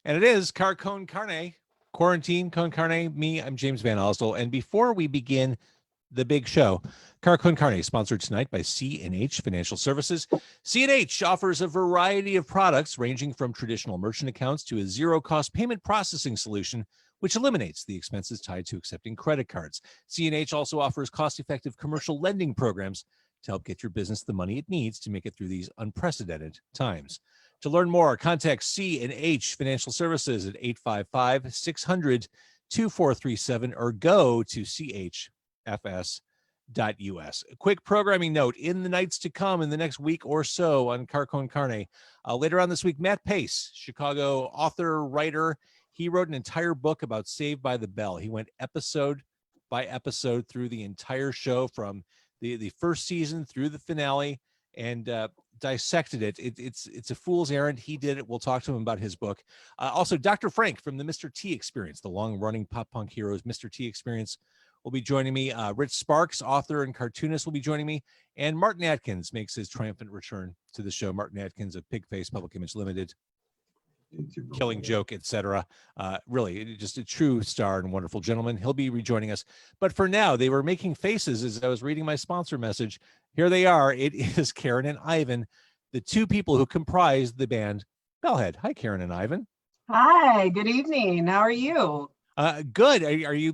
And it is Car Con Carne, Quarantine Con Carne. Me, I'm James Van Osdol. And before we begin the big show, Car Con Carne, sponsored tonight by C&H Financial Services. C&H offers a variety of products ranging from traditional merchant accounts to a zero-cost payment processing solution, which eliminates the expenses tied to accepting credit cards. C&H also offers cost-effective commercial lending programs to help get your business the money it needs to make it through these unprecedented times. To learn more, contact C&H Financial Services at 855-600-2437 or go to chfs.us. A quick programming note: in the nights to come, in the next week or so on Car Con Carne, later on this week, Matt Pace, Chicago author, writer, he wrote an entire book about Saved by the Bell. He went episode by episode through the entire show from the first season through the finale and dissected it. It's a fool's errand. He did it. We'll talk to him about his book. Also, Dr. Frank from the Mr. T Experience, the long-running pop-punk heroes Mr. T Experience, will be joining me. Rich Sparks, author and cartoonist, will be joining me. And Martin Atkins makes his triumphant return to the show. Martin Atkins of Pigface Public Image Limited, Killing Joke, etc. Really, just a true star and wonderful gentleman. He'll be rejoining us. But for now, they were making faces as I was reading my sponsor message. Here they are. It is Karen and Ivan, the two people who comprise the band Bellhead. Hi, Karen and Ivan. Hi, good evening. How are you? Good. Are you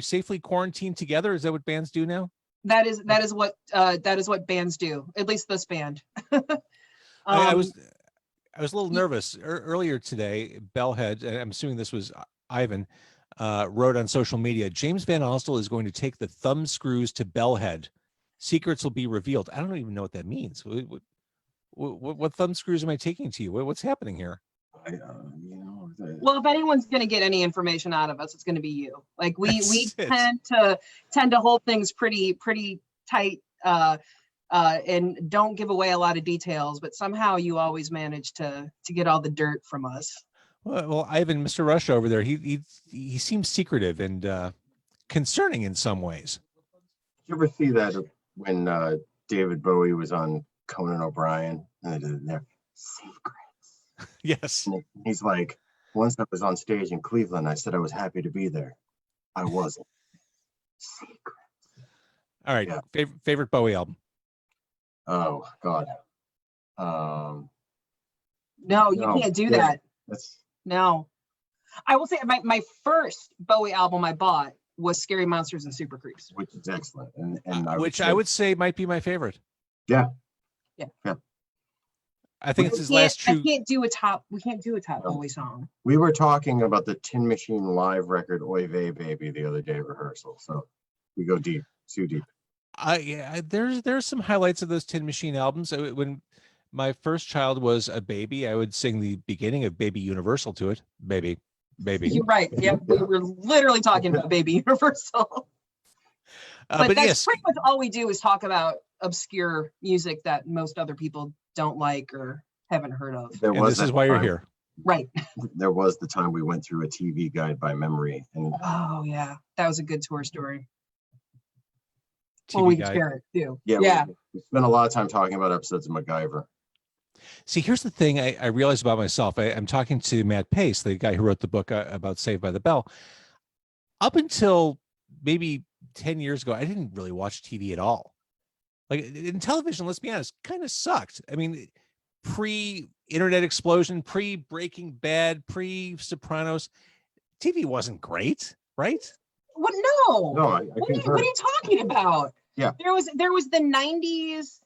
safely quarantined together? Is that what bands do now? That is what bands do. At least this band. I was a little nervous earlier today. Bellhead, and I'm assuming this was Ivan, wrote on social media, James Van Osdol is going to take the thumb screws to Bellhead. Secrets will be revealed. I don't even know what that means. What thumb screws am I taking to you? What's happening here? Well, if anyone's going to get any information out of us, it's going to be you. Like we tend to hold things pretty tight and don't give away a lot of details, but somehow you always manage to get all the dirt from us. Well, Ivan, Mr. Rush over there, he seems secretive and concerning in some ways. Did you ever see that when David Bowie was on Conan O'Brien and they did their secrets? Yes. And he's like, once I was on stage in Cleveland, I said I was happy to be there. I wasn't. Secrets. All right. Yeah. Favorite Bowie album? Oh God. No, you can't do that. No. I will say my first Bowie album I bought was Scary Monsters and Super Creeps, which is excellent, and I would say might be my favorite. Yeah. I think it's his last true. We can't do a top Bowie song. We were talking about the Tin Machine live record "Oy Vey Baby" the other day at rehearsal, so we go deep, too deep. Yeah, there's some highlights of those Tin Machine albums. When my first child was a baby, I would sing the beginning of Baby Universal to it. Baby. You're right. Yep, we were literally talking about Baby Universal. But that's pretty much all we do is talk about obscure music that most other people don't like or haven't heard of. This is why you're here. Right. There was the time we went through a TV guide by memory. Oh yeah, that was a good tour story. TV we can share it too. Yeah. We spent a lot of time talking about episodes of MacGyver. See, here's the thing I realized about myself. I'm talking to Matt Pace, the guy who wrote the book about Saved by the Bell. Up until maybe 10 years ago, I didn't really watch TV at all. Like in television, let's be honest, kind of sucked. I mean, pre-internet explosion, pre-Breaking Bad, pre-Sopranos, TV wasn't great, right? What? No. What are you talking about? Yeah. There was the 90s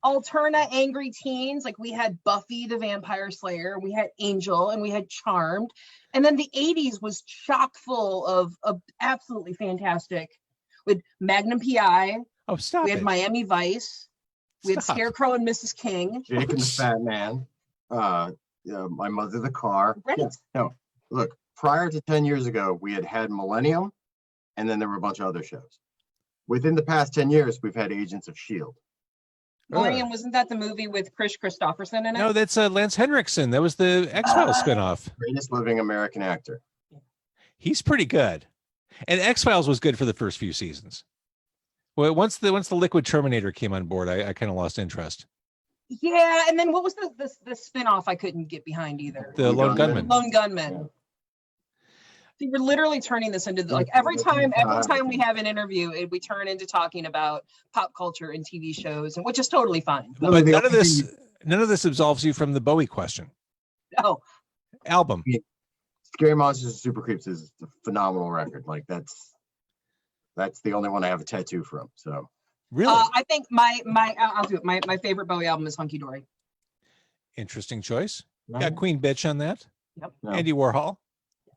Alterna angry teens. Like we had Buffy the Vampire Slayer, we had Angel, and we had Charmed. And then the 80s was chock full of absolutely fantastic with Magnum PI. Oh, stop! We had Miami Vice. We had Scarecrow and Mrs. King. Jake and the Fat Man. My Mother the Car. Right. No, look. Prior to 10 years ago, we had Millennium, and then there were a bunch of other shows. Within the past 10 years, we've had Agents of S.H.I.E.L.D. Millennium, wasn't that the movie with Chris Christopherson in it? No, that's Lance Henriksen. That was the X-Files spinoff. Greatest living American actor. He's pretty good. And X-Files was good for the first few seasons. Well, once the Liquid Terminator came on board, I kind of lost interest. Yeah, and then what was the spin-off I couldn't get behind either? The Lone Gunman. Lone Gunman. Yeah. See, we're literally turning this into like every time we have an interview, we turn into talking about pop culture and TV shows, and which is totally fine. But none of this absolves you from the Bowie question. Oh, Album. Scary Monsters and Super Creeps is a phenomenal record. Like that's the only one I have a tattoo from. So Really? I think I'll do it. My favorite Bowie album is Hunky Dory. Interesting choice. Got Queen Bitch on that. Yep. No. Andy Warhol.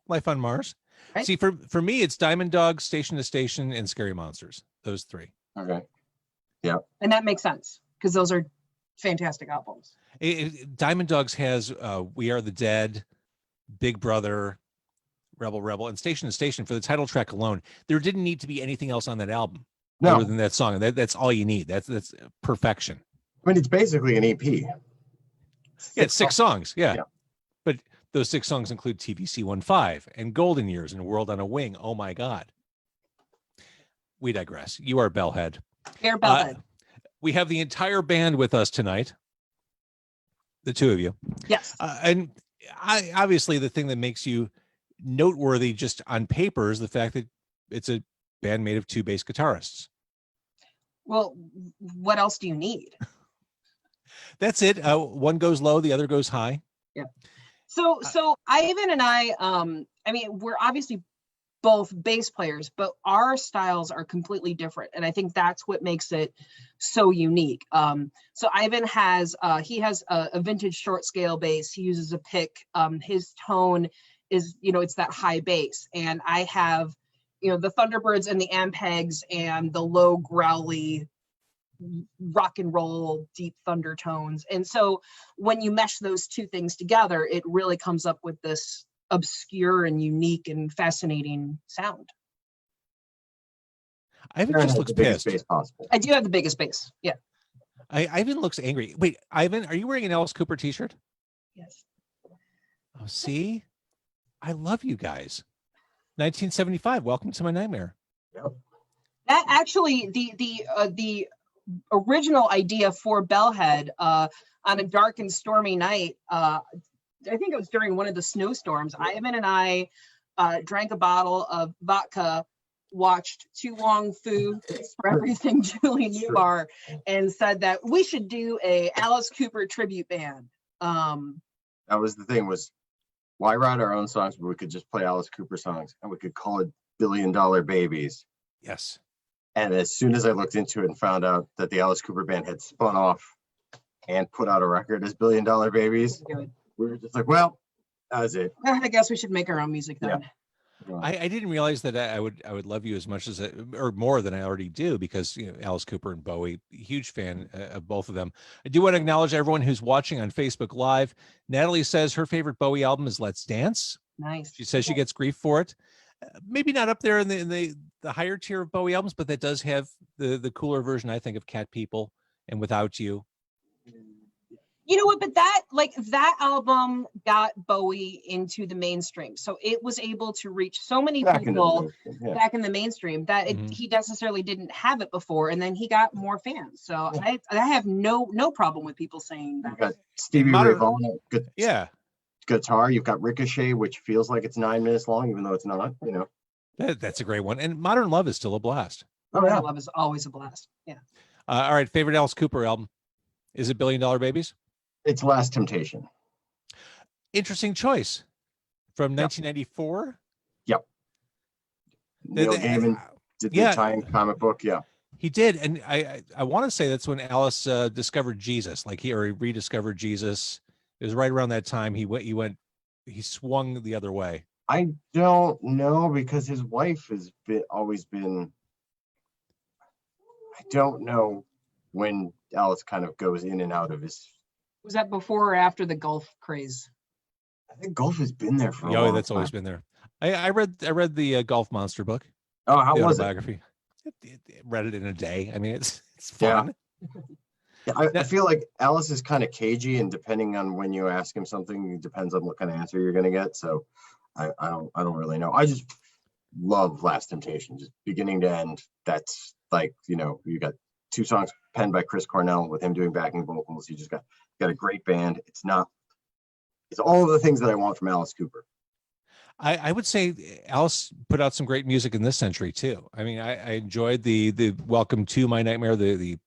Life on Mars. Right. See, for me, it's Diamond Dogs, Station to Station, and Scary Monsters. Those three. Okay. And that makes sense because those are fantastic albums. Diamond Dogs has We Are the Dead, Big Brother, Rebel Rebel, and Station to Station. For the title track alone, there didn't need to be anything else on that album other than that song. That's all you need. That's perfection. I mean, it's basically an EP. Yeah, it's 6 songs. Yeah. Yeah. But those 6 songs include TVC-15 and Golden Years and World on a Wing. Oh my God. We digress. You are Bellhead. Air Bellhead. We have the entire band with us tonight. The two of you. Yes. And obviously the thing that makes you noteworthy just on paper is the fact that it's a band made of 2 bass guitarists. Well, what else do you need? That's it. One goes low, the other goes high. Yeah. So Ivan and I mean, we're obviously both bass players, but our styles are completely different. And I think that's what makes it so unique. So Ivan has, he has a vintage short scale bass. He uses a pick. His tone is, it's that high bass. And I have, the Thunderbirds and the Ampegs and the low growly rock and roll deep thunder tones. And so when you mesh those two things together, it really comes up with this obscure and unique and fascinating sound. Ivan just looks pissed. Bass possible. I do have the biggest bass. Yeah. Ivan looks angry. Wait, Ivan, are you wearing an Alice Cooper t-shirt? Yes. Oh, see? I love you guys. 1975. Welcome to my nightmare. Yep. That actually, the original idea for Bellhead on a dark and stormy night, I think it was during one of the snowstorms, Ivan and I drank a bottle of vodka, watched Too Long Fu for Everything Julie Newmar, and said that we should do a Alice Cooper tribute band. That was the thing, was why write our own songs, but we could just play Alice Cooper songs and we could call it $1 Billion Babies. Yes. And as soon as I looked into it and found out that the Alice Cooper band had spun off and put out a record as $1 Billion Babies, we were just like, well, that was it. I guess we should make our own music then. Yeah. I didn't realize that I would love you as much as or more than I already do, because Alice Cooper and Bowie, huge fan of both of them. I do want to acknowledge everyone who's watching on Facebook Live. Natalie says her favorite Bowie album is Let's Dance. Nice. She says she gets grief for it. Maybe not up there in the higher tier of Bowie albums, but that does have the cooler version, I think, of Cat People and Without You. You know what, but that album got Bowie into the mainstream. So it was able to reach so many people back in the mainstream that he necessarily didn't have it before. And then he got more fans. So I have no problem with people saying that. You've got Stevie Ray Vaughan, guitar. You've got Ricochet, which feels like it's 9 minutes long, even though it's not, That's a great one. And Modern Love is still a blast. Oh, yeah. Love is always a blast. Yeah. All right. Favorite Alice Cooper album? Is it $1 Billion Babies? It's Last Temptation. Interesting choice. From 1994? Yep. Neil Gaiman did the Italian comic book. Yeah. He did. And I want to say that's when Alice discovered Jesus. He rediscovered Jesus. It was right around that time he swung the other way. I don't know, because his wife has always been, I don't know when Alice kind of goes in and out of his. Was that before or after the golf craze? I think golf has been there for a long that's time. always been there. I read the Golf Monster book. Oh, how was autobiography. It? Read it in a day. I mean, it's fun. Yeah, I feel like Alice is kind of cagey, and depending on when you ask him something, it depends on what kind of answer you're going to get. So I don't really know. I just love Last Temptation, just beginning to end. That's you got 2 songs penned by Chris Cornell with him doing backing vocals. You just got a great band. It's all of the things that I want from Alice Cooper. I would say Alice put out some great music in this century too. I mean, I enjoyed the Welcome to My Nightmare, the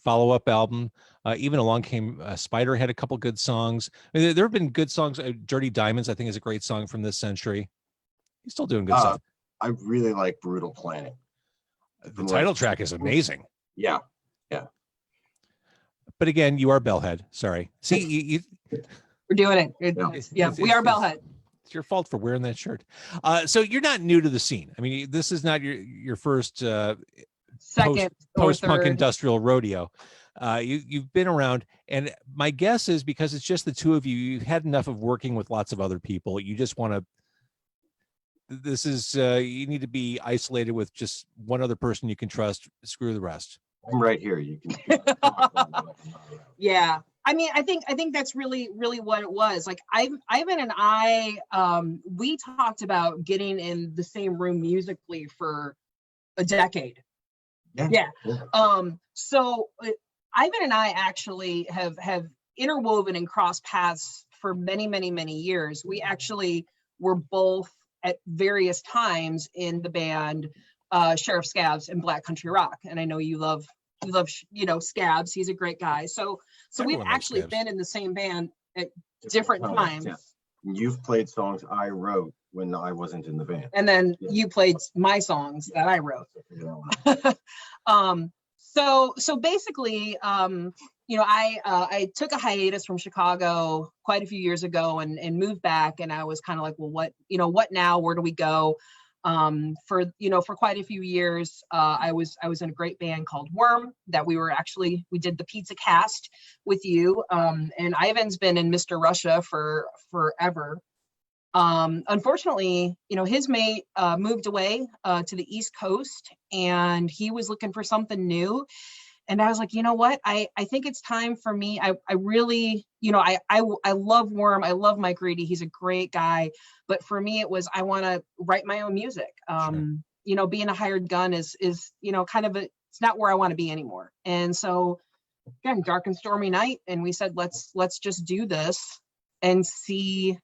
follow-up album. Even Along Came Spider had a couple good songs. I mean, there have been good songs. Dirty Diamonds, I think, is a great song from this century. He's still doing good stuff. I really like Brutal Planet. The title track is amazing. Yeah. But again, you are Bellhead. Sorry. See, we're doing it. We are Bellhead. It's your fault for wearing that shirt. So you're not new to the scene. I mean, this is not your first second post-punk industrial rodeo. You've been around, and my guess is because it's just the two of you, you've had enough of working with lots of other people. You just want to. This is you need to be isolated with just one other person you can trust. Screw the rest. I'm right here. You can. Yeah. I mean, I think that's really what it was. Like Ivan and I, we talked about getting in the same room musically for a decade. Yeah. So Ivan and I actually have interwoven and crossed paths for many years. We actually were both at various times in the band Sheriff Scabs and Black Country Rock, and I know you love Scabs. He's a great guy. So we've actually been in the same band at different times. Yeah. You've played songs I wrote when I wasn't in the band, and then you played my songs that I wrote. So basically, I took a hiatus from Chicago quite a few years ago and moved back, and I was kind of like, well, what now? Where do we go? For quite a few years, I was in a great band called Worm that we did the Pizza Cast with you. And Ivan's been in Mr. Russia for forever. Unfortunately, his mate moved away to the East Coast, and he was looking for something new. And I was like, you know what? I think it's time for me. I really, I love Worm. I love Mike Reedy. He's a great guy. But for me, it was, I want to write my own music. Sure. Being a hired gun is kind of it's not where I want to be anymore. And so again, dark and stormy night. And we said, let's just do this and see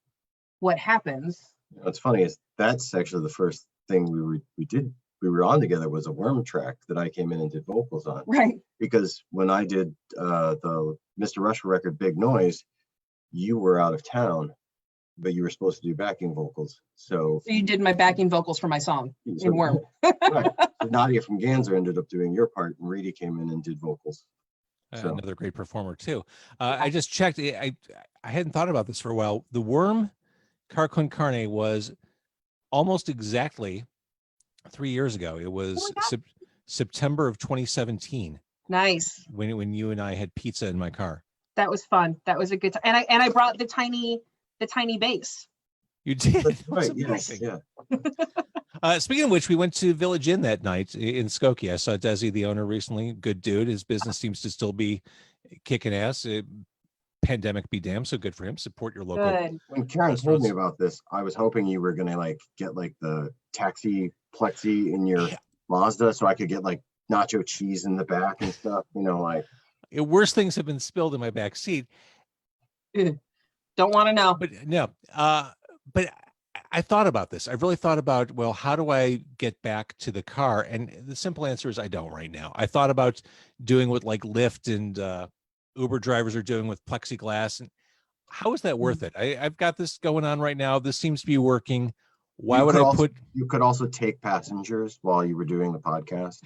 what happens. What's funny is that's actually the first thing we were on together was a Worm track that I came in and did vocals on. Right. Because when I did the Mr. Russia record, Big Noise, you were out of town, but you were supposed to do backing vocals. So you did my backing vocals for my song in Worm. Right. So Nadia from Ganser ended up doing your part, and Reedy came in and did vocals. So. Another great performer too. I just checked. I hadn't thought about this for a while. The Worm Car Con Carne was almost exactly 3 years ago. It was September of 2017. Nice. When you and I had pizza in my car. That was fun. That was a good time. And I brought the tiny bass. You did. That's right. Yes. Yeah. Speaking of which, we went to Village Inn that night in Skokie. I saw Desi, the owner, recently. Good dude. His business seems to still be kicking ass. Pandemic be damned, so good for him. Support your local. Good. When Karen told me about this, I was hoping you were gonna get the taxi plexi in your Mazda, so I could get nacho cheese in the back and stuff. Worse things have been spilled in my back seat. Don't want to know. But no. But I thought about this. I really thought about, well, how do I get back to the car? And the simple answer is I don't right now. I thought about doing what Lyft and Uber drivers are doing with plexiglass. And how is that worth it? I've got this going on right now. This seems to be working. Why would I put? You could also take passengers while you were doing the podcast.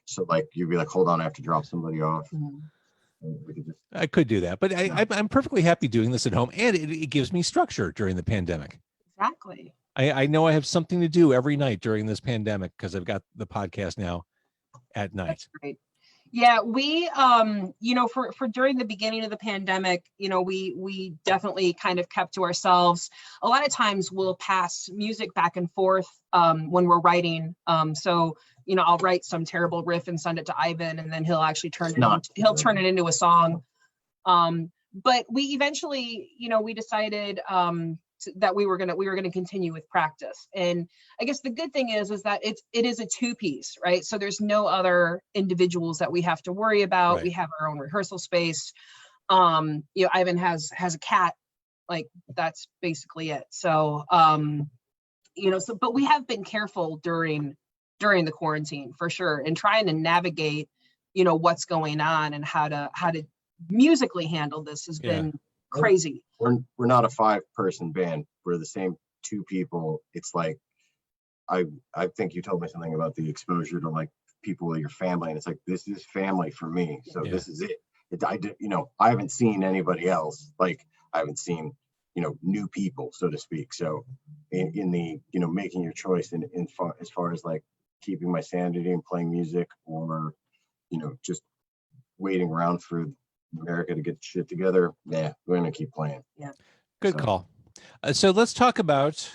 So you'd be hold on, I have to drop somebody off. Mm-hmm. I could do that, but I'm perfectly happy doing this at home, and it gives me structure during the pandemic. Exactly. I know I have something to do every night during this pandemic because I've got the podcast now at night. That's great. Yeah, we, for during the beginning of the pandemic, we definitely kind of kept to ourselves. A lot of times we'll pass music back and forth when we're writing. So, I'll write some terrible riff and send it to Ivan, and then he'll actually turn it into a song. But we eventually, we decided that we were gonna continue with practice. And I guess the good thing is that it is a two-piece, right? So there's no other individuals that we have to worry about. Right. We have our own rehearsal space. Ivan has a cat, like that's basically it. So but we have been careful during the quarantine for sure, and trying to navigate what's going on and how to musically handle this has been crazy. We're not a 5-person band. We're the same 2 people. It's like I think you told me something about the exposure to like people in your family, and it's like, this is family for me. So this is it. I haven't seen anybody else. Like I haven't seen new people, so to speak. So in the making your choice as far as like keeping my sanity and playing music, or just waiting around for America to get shit together, we're gonna keep playing. Good call. So let's talk about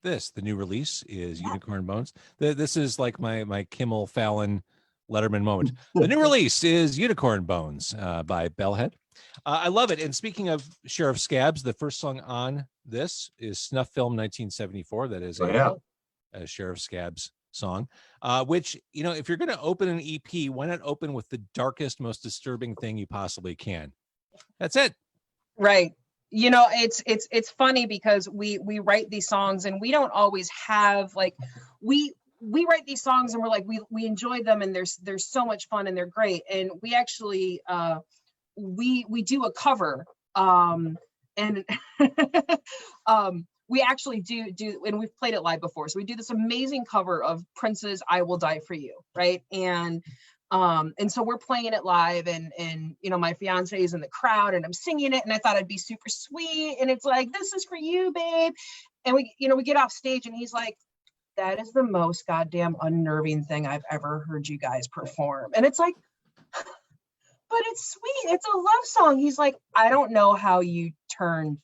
this. The new release is Unicorn Bones. This is like my Kimmel, Fallon, Letterman moment. The new release is Unicorn Bones by Bellhead. I love it. And speaking of Sheriff Scabs, the first song on this is Snuff Film 1974. That is a Sheriff Scabs song, which, if you're going to open an EP, why not open with the darkest, most disturbing thing you possibly can? That's it. Right. It's funny because we write these songs and we don't always have like, we write these songs and we're like, we enjoy them and there's so much fun and they're great. And we actually, we do a cover, and we actually do, and we've played it live before. So we do this amazing cover of Prince's "I Will Die for You," right? And so we're playing it live, and my fiance is in the crowd, and I'm singing it, and I thought it'd be super sweet, and it's like, "This is for you, babe." And we get off stage, and he's like, "That is the most goddamn unnerving thing I've ever heard you guys perform." And it's like, but it's sweet. It's a love song. He's like, "I don't know how you turned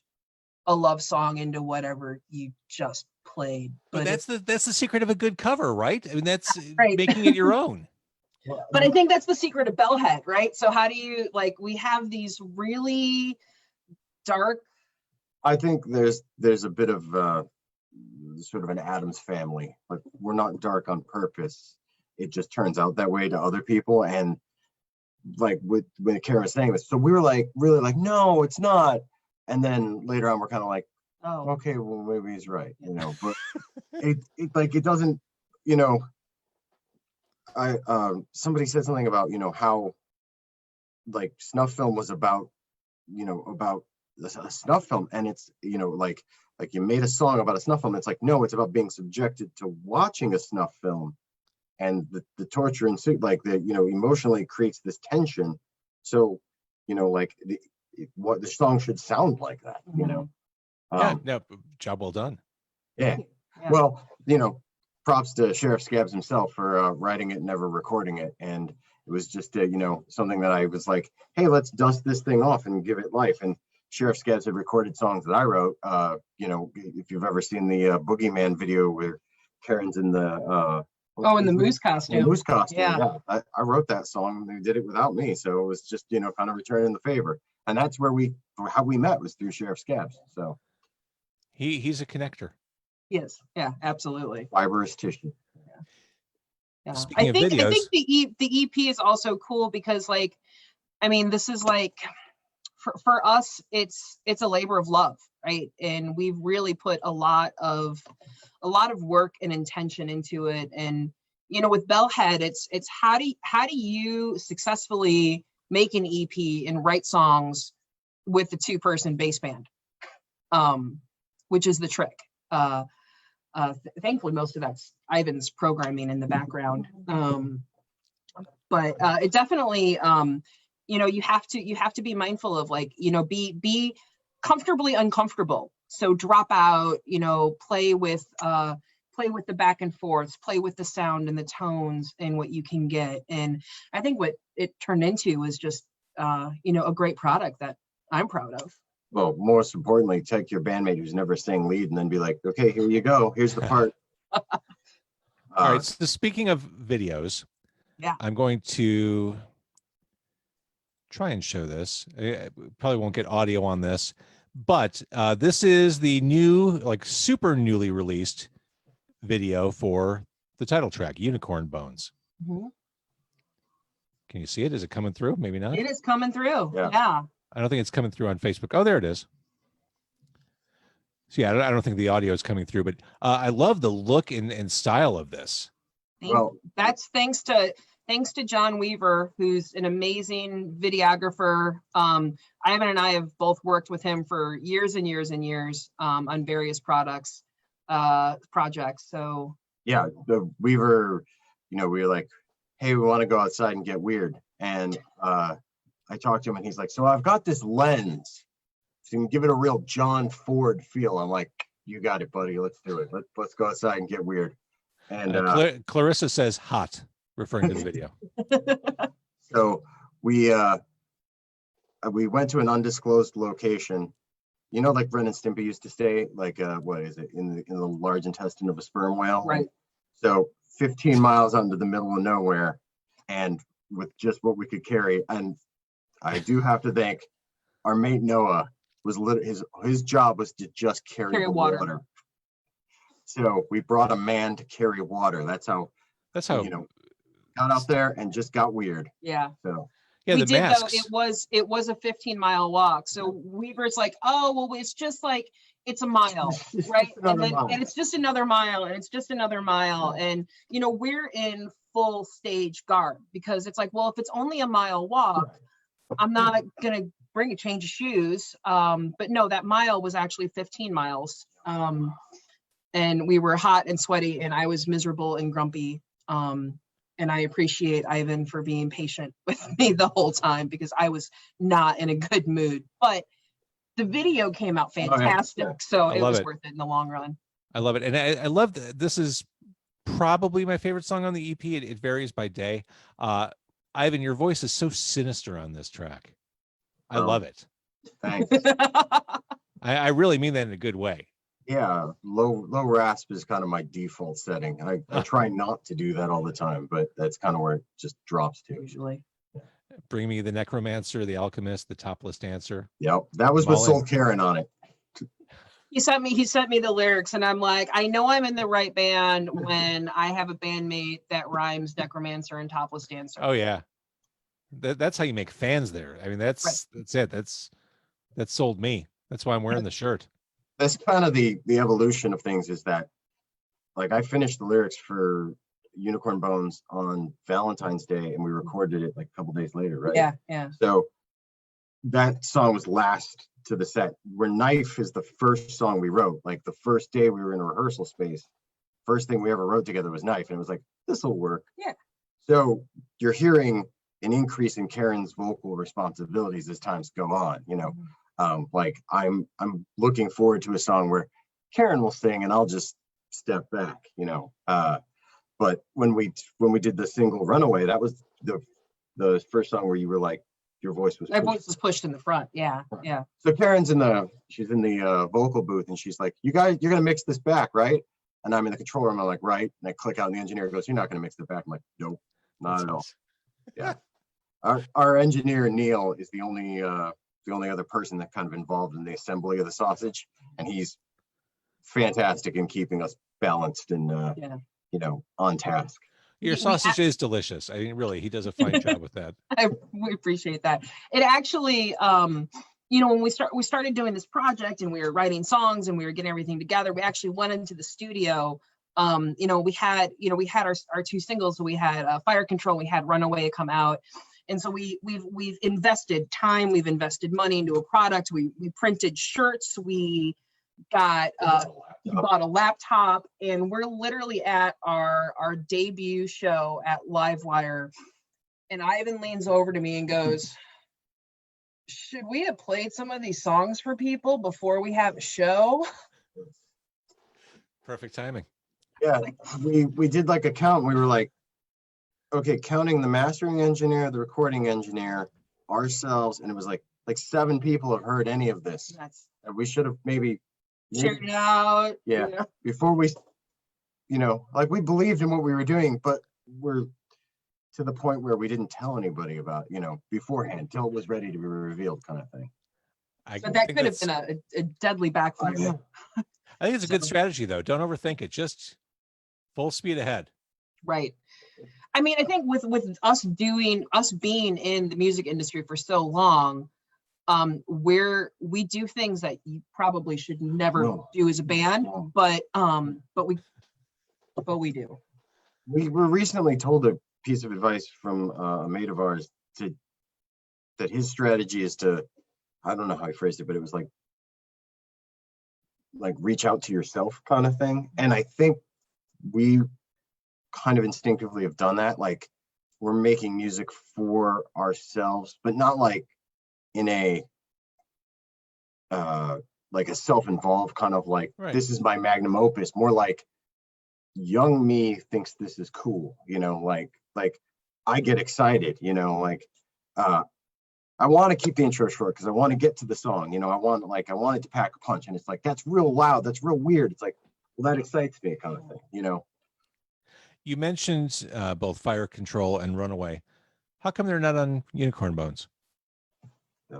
a love song into whatever you just played." But that's the secret of a good cover, right? I mean, that's right. Making it your own. But I think that's the secret of Bellhead, right? So how do you, like, we have these really dark. I think there's a bit of sort of an Addams family. Like, we're not dark on purpose. It just turns out that way to other people. And like when Karen was saying this, so we were like, really like, no, it's not. And then later on, we're kind of like, oh, okay, well, maybe he's right, but it doesn't, somebody said something about, how like Snuff Film was about, about a snuff film. And it's, like you made a song about a snuff film. It's like, no, it's about being subjected to watching a snuff film, and the torture and like the, emotionally creates this tension. So, like what the song should sound like that, Job well done. Yeah. Well, props to Sheriff Scabs himself for writing it and never recording it. And it was just, something that I was like, hey, let's dust this thing off and give it life. And Sheriff Scabs had recorded songs that I wrote. If you've ever seen the Boogeyman video where Karen's in the in the moose costume. The moose costume. Yeah. I wrote that song. They did it without me. So it was just, kind of returning the favor. And that's how we met, was through Sheriff Scabs. So he's a connector. Yes. Yeah, absolutely. Fibrous tissue. Yeah. I think the EP is also cool because, like, I mean, this is like, for us, it's a labor of love, right? And we've really put a lot of work and intention into it. And with Bellhead, it's how do you successfully make an EP and write songs with the 2-person bass band, which is the trick. Thankfully, most of that's Ivan's programming in the background, but it definitely. You have to be mindful of, like, be comfortably uncomfortable. So drop out, play with the back and forths, play with the sound and the tones and what you can get. And I think what it turned into was just, a great product that I'm proud of. Well, most importantly, take your bandmate who's never sang lead and then be like, okay, here you go. Here's the part. All right. So speaking of videos, I'm going to try and show this. I probably won't get audio on this, But this is the new, like super newly released video for the title track, Unicorn Bones. Mhm. Can you see it? Is it coming through? Maybe not. It is coming through. Yeah. Yeah. I don't think it's coming through on Facebook. Oh, there it is. So yeah, I don't think the audio is coming through, but I love the look and style of this. That's thanks to John Weaver, who's an amazing videographer. Ivan and I have both worked with him for years and years and years on various projects. So yeah, the Weaver, we were like, hey, we want to go outside and get weird. And I talked to him and he's like, so I've got this lens. So you can give it a real John Ford feel. I'm like, you got it, buddy. Let's do it. Let's go outside and get weird. And Clarissa says hot, referring to the video. So we went to an undisclosed location. Like Ren and Stimpy used to stay, like what is it, in the large intestine of a sperm whale? right. So 15 miles out into the middle of nowhere, and with just what we could carry. And I do have to thank our mate Noah. His job was to just carry the water. So we brought a man to carry water. That's how got out there and just got weird. Yeah. So yeah, we the did masks. though. It was a 15-mile walk. So Weaver's like, oh well, it's just like it's a mile, right? And it's just another mile, and it's just another mile, and we're in full stage garb because it's like, well, if it's only a mile walk, I'm not gonna bring a change of shoes. But no, that mile was actually 15 miles. And we were hot and sweaty, and I was miserable and grumpy. And I appreciate Ivan for being patient with me the whole time because I was not in a good mood. But the video came out fantastic, so it was worth it in the long run. I love it, and I love that this is probably my favorite song on the EP. It varies by day. Ivan, your voice is so sinister on this track. I love it. Thanks. I really mean that in a good way. Yeah, low rasp is kind of my default setting. I try not to do that all the time, but that's kind of where it just drops to. Usually. Bring Me the Necromancer, The Alchemist, The Topless Dancer. Yep, that was what sold Karen on it. He sent me the lyrics, and I'm like, I know I'm in the right band when I have a bandmate that rhymes necromancer and topless dancer. Oh yeah, that's how you make fans there. I mean, that's it. That sold me. That's why I'm wearing the shirt. That's kind of the evolution of things, is that like I finished the lyrics for Unicorn Bones on Valentine's Day and we recorded it like a couple days later, right? Yeah. So that song was last to the set, where Knife is the first song we wrote. Like the first day we were in a rehearsal space, first thing we ever wrote together was Knife, and it was like, this will work. Yeah. So you're hearing an increase in Karen's vocal responsibilities as times go on, like I'm looking forward to a song where Karen will sing and I'll just step back, but when we did the single Runaway, that was the first song where you were like, your voice was pushed in the front. Yeah. So Karen's in the vocal booth and she's like, you're gonna mix this back, right? And I'm in the control room, I'm like, right. And I click out and the engineer goes, you're not gonna mix it back. I'm like, nope, not at all. Yeah. Our engineer Neil is the only other person that kind of involved in the assembly of the sausage, and he's fantastic in keeping us balanced and on task. Your sausage is delicious. I mean, really, he does a fine job with that. We appreciate that. It actually, when we started doing this project and we were writing songs and we were getting everything together, we actually went into the studio. We had our two singles. So we had Fire Control, we had Runaway come out. And so we've invested time, we've invested money into a product. We printed shirts, we got bought a laptop, and we're literally at our debut show at Livewire. And Ivan leans over to me and goes, should we have played some of these songs for people before we have a show? Perfect timing. Yeah, we did like a count. We were like, okay, counting the mastering engineer, the recording engineer, ourselves, and it was like 7 people have heard any of this. And we should have maybe shared it out. Yeah. Before we, we believed in what we were doing, but we're to the point where we didn't tell anybody about, beforehand, till it was ready to be revealed, kind of thing. So that think could have been a deadly backfire. I think it's a good strategy, though. Don't overthink it. Just full speed ahead. Right. I mean, I think with us being in the music industry for so long, where we do things that you probably should never do as a band, but we do. We were recently told a piece of advice from a mate of ours that his strategy is to, I don't know how he phrased it, but it was like reach out to yourself kind of thing. And I think we kind of instinctively have done that. Like, we're making music for ourselves, but not like in a like a self-involved kind of like, this is my magnum opus, more like young me thinks this is cool, you know, like I get excited, you know, like I want to keep the intro short because I want to get to the song, you know, I want it to pack a punch, and it's like, that's real loud, that's real weird. It's like, well, that excites me kind of thing, you know. You mentioned both Fire Control and Runaway. How come they're not on Unicorn Bones? I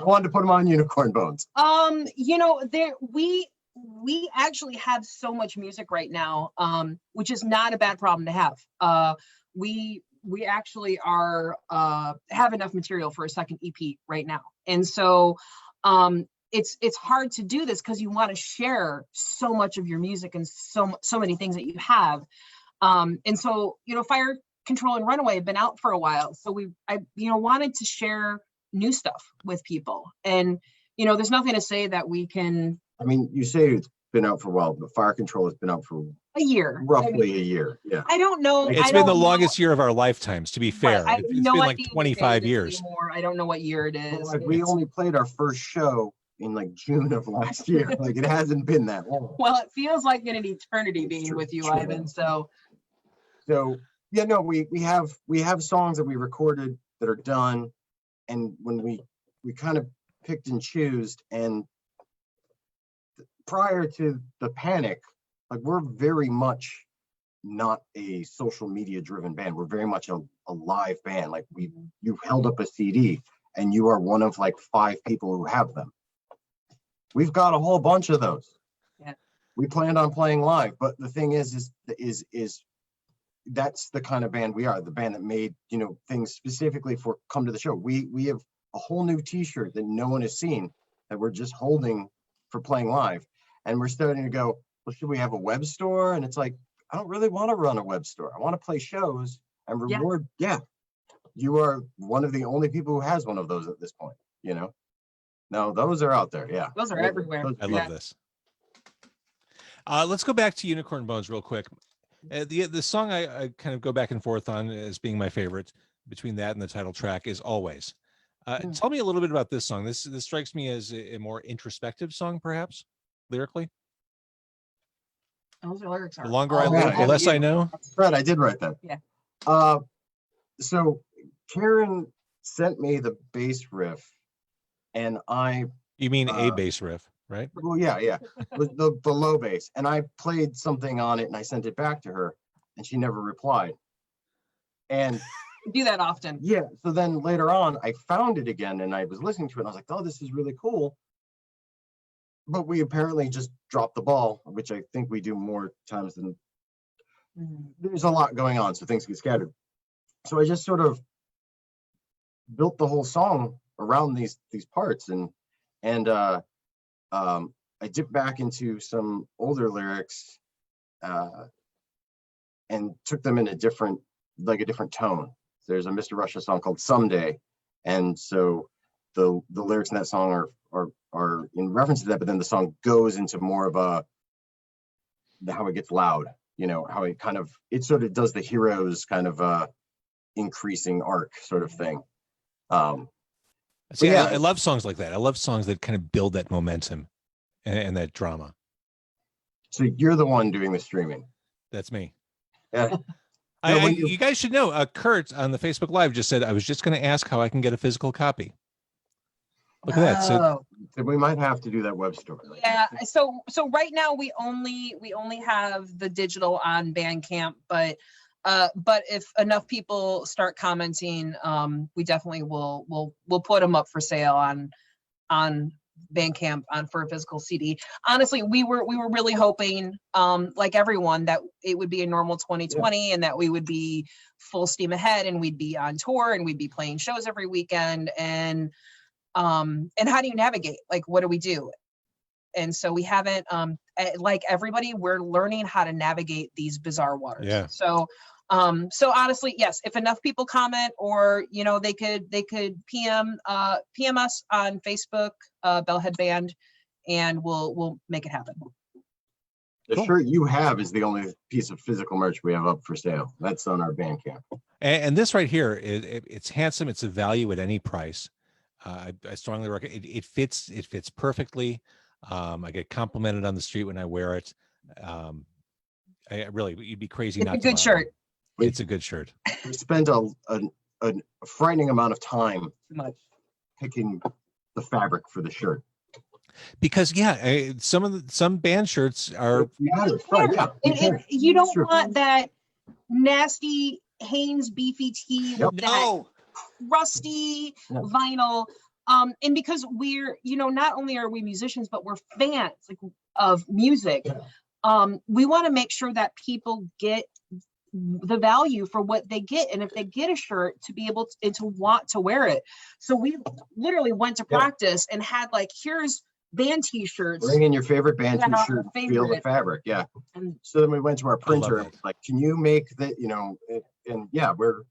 wanted to put them on Unicorn Bones. You know, we actually have so much music right now, which is not a bad problem to have. We actually are have enough material for a second EP right now, and so it's hard to do this because you want to share so much of your music and so many things that you have. And so, you know, Fire Control and Runaway have been out for a while. So I wanted to share new stuff with people. And, you know, there's nothing to say that we can. I mean, you say it's been out for a while, but Fire Control has been out for a year. Roughly a year. Yeah. I don't know. It's been the longest year of our lifetimes, to be fair. Right. It's been like 25 years. Anymore. I don't know what year it is. Like, we only played our first show in like June of last year. Like, it hasn't been that long. Well, it feels like an eternity being with you, Ivan. So yeah, no, we have songs that we recorded that are done, and when we kind of picked and choose, and prior to the panic, like, we're very much not a social media driven band. We're very much a live band. Like, you held up a CD and you are one of like 5 people who have them. We've got a whole bunch of those. Yeah. We planned on playing live, but the thing is that's the kind of band we are. The band that made, you know, things specifically for come to the show. We have a whole new T-shirt that no one has seen that we're just holding for playing live, and we're starting to go, well, should we have a web store? And it's like, I don't really want to run a web store. I want to play shows and reward. Yeah, you are one of the only people who has one of those at this point, you know. No, those are out there. Yeah, those are everywhere. I love this. Let's go back to Unicorn Bones real quick. The song I kind of go back and forth on as being my favorite between that and the title track is Always. Tell me a little bit about this song. This strikes me as a more introspective song, perhaps, lyrically. Those lyrics are. The longer I live, the less I know. Fred, I did write that. Yeah. So Karen sent me the bass riff, and You mean a bass riff, right? Well, yeah. the low bass, and I played something on it, and I sent it back to her, and she never replied. And do that often. Yeah. So then later on, I found it again, and I was listening to it, and I was like, oh, this is really cool. But we apparently just dropped the ball, which I think we do more times than there's a lot going on, so things get scattered. So I just sort of built the whole song around these parts, and I dipped back into some older lyrics and took them in a different tone. There's a Mr. Russia song called Someday, and so the lyrics in that song are in reference to that, but then the song goes into more of how it gets loud, you know, how it sort of does the hero's kind of increasing arc sort of thing. See, I love songs like that. I love songs that kind of build that momentum and that drama. So you're the one doing the streaming. That's me. Yeah. You guys should know, Kurt on the Facebook Live just said, I was just going to ask how I can get a physical copy. Look at that. So we might have to do that web store. Yeah. So right now we only have the digital on Bandcamp, but But if enough people start commenting, we definitely we'll put them up for sale on Bandcamp for a physical CD. Honestly, we were really hoping, like everyone, that it would be a normal 2020 and that we would be full steam ahead and we'd be on tour and we'd be playing shows every weekend. And how do you navigate? Like, what do we do? And so we haven't, like everybody, we're learning how to navigate these bizarre waters. Yeah. So honestly, yes, if enough people comment, or, you know, they could PM us on Facebook, Bellhead Band, and we'll make it happen. The shirt you have is the only piece of physical merch we have up for sale. That's on our Bandcamp. And this right here, it's handsome. It's a value at any price. I strongly recommend it. It fits perfectly. I get complimented on the street when I wear it. I really, you'd be crazy not to. It's a good shirt. It's a good shirt. We spent a frightening amount of time picking the fabric for the shirt. Because some band shirts are. You don't want that nasty Hanes beefy tee with that rusty vinyl. And because we're, you know, not only are we musicians, but we're fans of music. We want to make sure that people get the value for what they get, and if they get a shirt, to be able to want to wear it. So we literally went to practice and had here's band t-shirts. Bring in your favorite band t-shirt, feel the fabric. And so then we went to our printer and like, can you make that, you know, and we're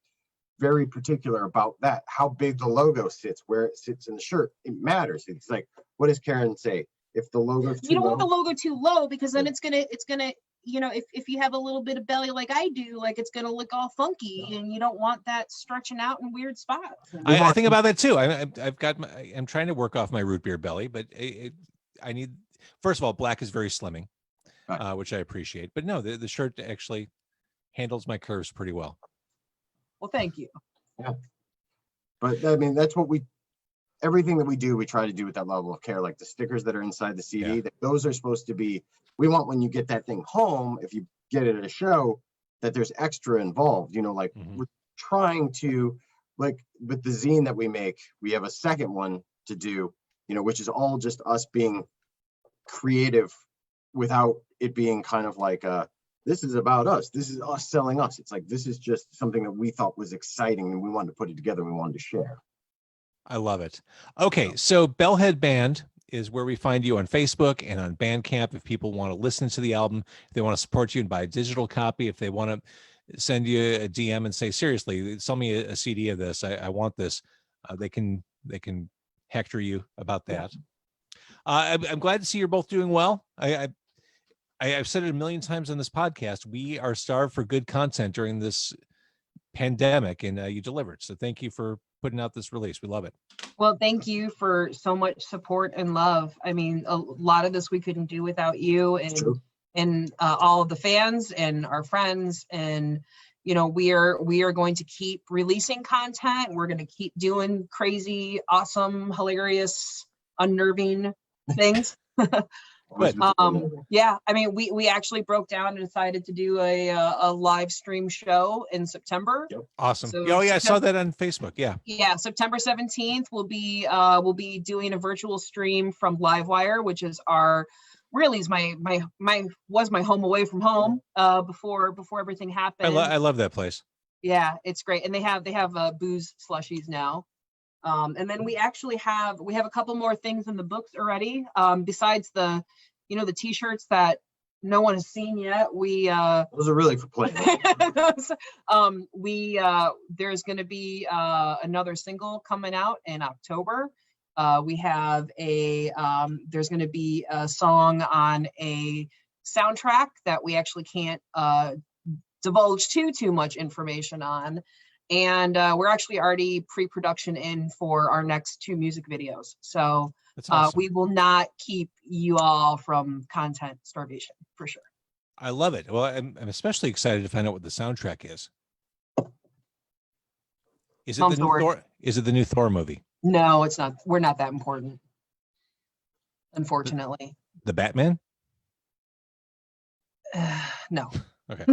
very particular about that, how big the logo sits, where it sits in the shirt. It matters. It's like, what does Karen say? If the logo's too low, you don't want the logo too low, because then it's gonna, you know, if you have a little bit of belly like I do, it's gonna look all funky, and you don't want that stretching out in weird spots. I think about that too. I'm trying to work off my root beer belly, but I need, first of all, black is very slimming, which I appreciate. But no, the shirt actually handles my curves pretty well. Well, thank you. Yeah, but I mean, that's what everything that we do, we try to do with that level of care. Like the stickers that are inside the CD, those are supposed to be, we want when you get that thing home, if you get it at a show, that there's extra involved, you know, we're trying to, with the zine that we make, we have a second one to do, you know, which is all just us being creative without it being kind of like this is about us. This is us selling us. It's like, this is just something that we thought was exciting and we wanted to put it together and we wanted to share. I love it. Okay, so Bellhead Band is where we find you on Facebook and on Bandcamp. If people want to listen to the album, if they want to support you and buy a digital copy, if they want to send you a DM and say, seriously, sell me a CD of this, I want this, they can hector you about that. I'm glad to see you're both doing well. I've said it a million times on this podcast. We are starved for good content during this pandemic, and you delivered. So thank you for putting out this release. We love it. Well, thank you for so much support and love. I mean, a lot of this we couldn't do without you and all of the fans and our friends. And, you know, we are going to keep releasing content. We're going to keep doing crazy, awesome, hilarious, unnerving things. Yeah, I mean, we actually broke down and decided to do a live stream show in September. Awesome. So I saw that on Facebook. Yeah, September 17th we'll be doing a virtual stream from Livewire, which is is my home away from home before everything happened. I love that place. Yeah, it's great. And they have booze slushies now. And then we actually have a couple more things in the books already. Besides the t-shirts that no one has seen yet. Those are really for playing. There's going to be another single coming out in October. We have there's going to be a song on a soundtrack that we actually can't divulge too much information on. And we're actually already pre-production in for our next 2 music videos. So that's awesome. We will not keep you all from content starvation, for sure. I love it. Well, I'm especially excited to find out what the soundtrack is. Is it the new Thor movie? No, it's not. We're not that important, unfortunately. The Batman? No. Okay.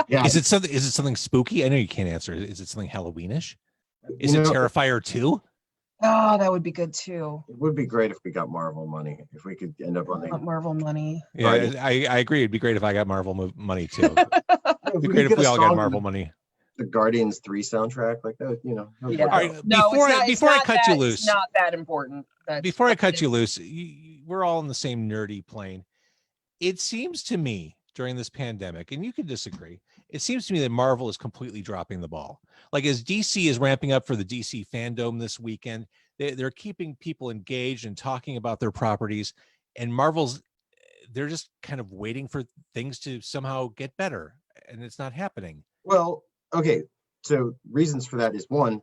Yeah. Is it something spooky? I know you can't answer. Is it something Halloweenish? Is You it know, Terrifier 2? Oh, that would be good too. It would be great if we got Marvel money. If we could end up on I want the Marvel money. Yeah, Right. I agree. It'd be great if I got Marvel money too. It'd be we great could if get we a all got song Marvel in money. the Guardians 3 soundtrack, like that, you know. that would Yeah. work All out. right, No, before I cut you It's loose, not that important. before I cut you loose, we're all on the same nerdy plane. It seems to me during this pandemic, and you can disagree, it seems to me that Marvel is completely dropping the ball. Like as DC is ramping up for the DC fandom this weekend, they're keeping people engaged and talking about their properties, and they're just kind of waiting for things to somehow get better, and it's not happening. Well, okay. So reasons for that is one,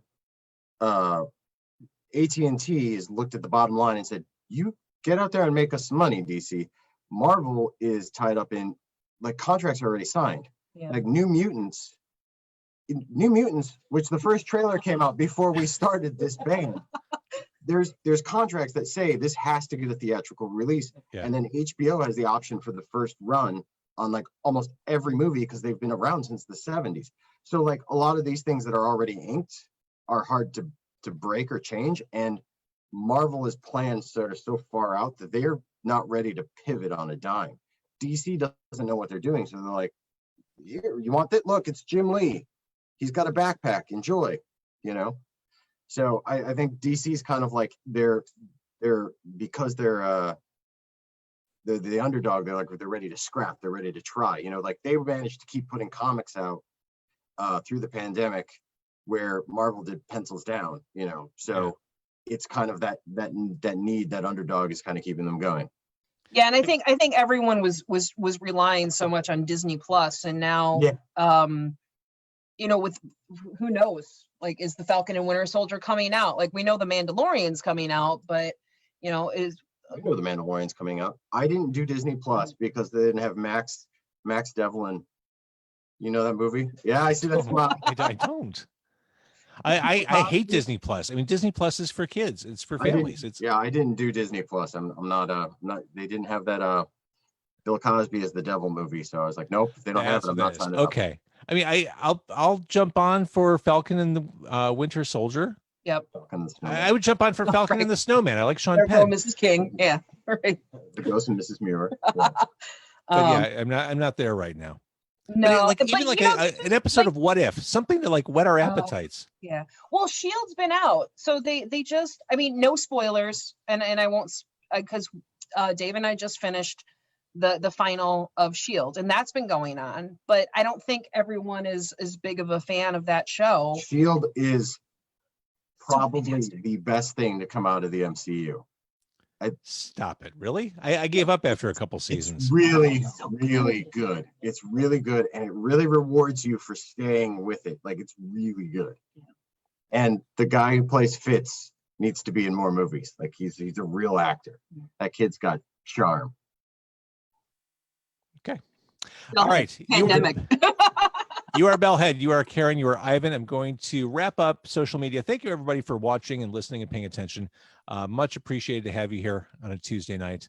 AT&T has looked at the bottom line and said, you get out there and make us some money, DC. Marvel is tied up in, like, contracts are already signed. Yeah. Like New Mutants, which the first trailer came out before we started this ban. There's contracts that say this has to get a theatrical release. Yeah. And then HBO has the option for the first run on like almost every movie because they've been around since the 70s. So like a lot of these things that are already inked are hard to break or change. And Marvel is planned sort of so far out that they're not ready to pivot on a dime. DC doesn't know what they're doing. So they're like, here, you want that? Look, it's Jim Lee. He's got a backpack. Enjoy, you know? So I think DC's kind of like because they're the underdog, they're ready to scrap, they're ready to try, you know, like they managed to keep putting comics out through the pandemic where Marvel did pencils down, you know. So it's kind of that need, that underdog is kind of keeping them going. Yeah, and I think everyone was relying so much on Disney Plus, and now you know, with who knows, like, is the Falcon and Winter Soldier coming out? Like, we know the Mandalorian's coming out, but you know, I know the Mandalorian's coming out. I didn't do Disney Plus because they didn't have Max Devlin. You know that movie? Yeah, I see that smile. I don't. I hate Disney Plus. I mean, Disney Plus is for kids. It's for families. I didn't do Disney Plus. I'm not they didn't have that Bill Cosby as the devil movie, so I was like, nope, if they don't have it, I'm not signing up. Okay. I mean, I'll jump on for Falcon and the Winter Soldier. Yep. I would jump on for Falcon and the Snowman. I like Sean There Penn. go Mrs. King. Yeah. Right. The Ghost and Mrs. Muir. Yeah. But yeah, I'm not there right now. No, but even like an episode of What If, something to like whet our appetites. Yeah. Well, Shield's been out, so they just, I mean, no spoilers, and I won't, because Dave and I just finished the final of Shield, and that's been going on, but I don't think everyone is as big of a fan of that show. Shield is probably the best thing to come out of the MCU. Stop it. Really? I gave up after a couple seasons. It's really good. It's really good, and it really rewards you for staying with it. Like, it's really good. And the guy who plays Fitz needs to be in more movies. Like, he's a real actor. That kid's got charm. Okay. All right. Pandemic. You are Bellhead. You are Karen. You are Ivan. I'm going to wrap up social media. Thank you, everybody, for watching and listening and paying attention. Much appreciated to have you here on a Tuesday night.